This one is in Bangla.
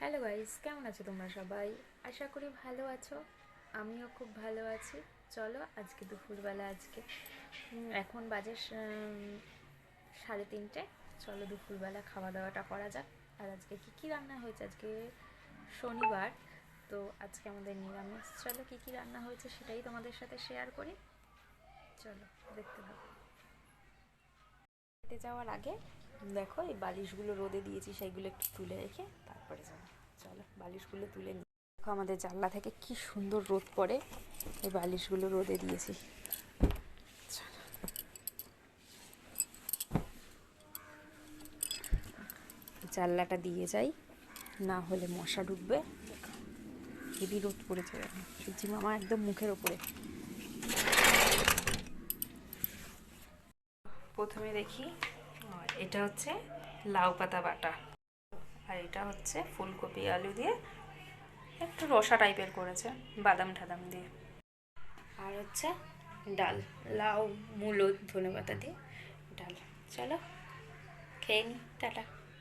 হ্যালো গাইস, কেমন আছো তোমরা সবাই? আশা করি ভালো আছো। আমিও খুব ভালো আছি। চলো আজকে দুপুরবেলা এখন বাজে 3:30। চলো দুপুরবেলা খাওয়া দাওয়াটা করা যাক। আর আজকে কী রান্না হয়েছে? আজকে শনিবার, তো আজকে আমাদের নিরামিষ। চলো কী রান্না হয়েছে সেটাই তোমাদের সাথে শেয়ার করি। চলো দেখতে থাকো। খেতে যাওয়ার আগে দেখো এই বালিশগুলো রোদে দিয়েছি, সেইগুলো একটু তুলে রেখে তারপরে যাবো। চলো বালিশগুলো তুলে নিই। দেখো আমাদের জানলা থেকে কি সুন্দর রোদ পড়ে, এই বালিশগুলো রোদে দিয়েছি। জানলাটা দিয়ে যাই, না হলে মশা ঢুকবে। হেভি রোদ পড়েছে, সূর্যি মামা একদম মুখের ওপরে। প্রথমে দেখি, এটা হচ্ছে লাউ পাতা বাটা, আর এটা হচ্ছে ফুলকপি আলু দিয়ে একটু রসা টাইপের করেছে, বাদাম ঠাদাম দিয়ে। আর হচ্ছে ডাল, লাউ মূলো ধনেপাতা দিয়ে ডাল। চলো খেয়ে নি, টাটা।